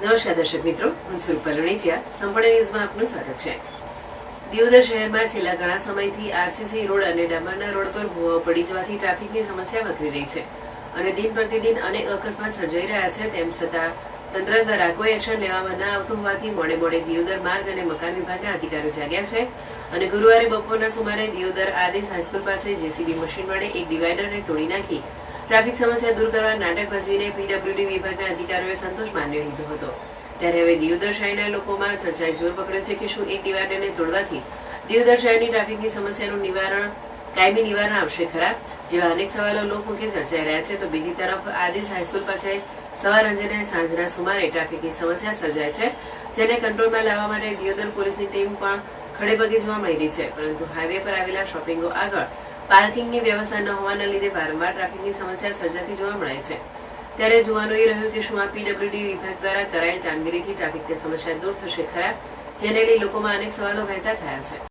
નમસ્કાર દર્શક મિત્રો, હું છું રૂપલ વણેચિયા. સંપૂર્ણ ન્યૂઝમાં આપનું સ્વાગત છે. દિયોદર શહેરમાં છેલ્લા ઘણા સમયથી આરસીસી રોડ અને ડામરના રોડ પર ભૂવાઓ પડી જવાથી ટ્રાફિકની સમસ્યા વકરી રહી છે અને દિન પ્રતિદિન અનેક અકસ્માત સર્જાઈ રહ્યા છે. તેમ છતાં તંત્ર દ્વારા કોઈ એક્શન લેવામાં ન આવતું હોવાથી મોડે મોડે દિયોદર માર્ગ અને મકાન વિભાગના અધિકારીઓ જાગ્યા છે અને ગુરુવારે બપોરના સુમારે દિયોદર આદેશ હાઈસ્કૂલ પાસે જેસીબી મશીન વડે એક ડિવાઈડરને તોડી નાખી ટ્રાફિક સમસ્યા દૂર કરવા નાટક ભજવીને પીડબ્લ્યુડી વિભાગના અધિકારીઓએ સંતોષ માની લીધો હતો. ત્યારે હવે દિયોદર શહેરના લોકોમાં ચર્ચાએ જોર પકડ્યો છે કે શું એક ડિવાઈડરને તોડવાથી દિયોદર શહેરની ટ્રાફિકની સમસ્યાનું કાયમી નિવારણ આવશે ખરા? જેવા અનેક સવાલો લોકમુખે ચર્ચાઈ રહ્યા છે. તો બીજી તરફ આદેશ હાઈસ્કૂલ પાસે સવાર અંજને સાંજના સુમારે ટ્રાફિકની સમસ્યા સર્જાય છે, જેને કંટ્રોલમાં લાવવા માટે દિયોદર પોલીસની ટીમ પણ ખડેપગે જોવા મળી રહી છે. પરંતુ હાઈવે પર આવેલા શોપિંગો આગળ પાર્કિંગની વ્યવસ્થા ન હોવાના લીધે વારંવાર ટ્રાફિકની સમસ્યા સર્જાતી જોવા મળે છે. ત્યારે જોવાનું એ રહ્યું કે શું આ પીડબ્લ્યુડી વિભાગ દ્વારા કરાયેલ કામગીરીથી ટ્રાફિકની સમસ્યા દૂર થશે ખરા, જેને લઈ લોકોમાં અનેક સવાલો વહેતા થયા છે.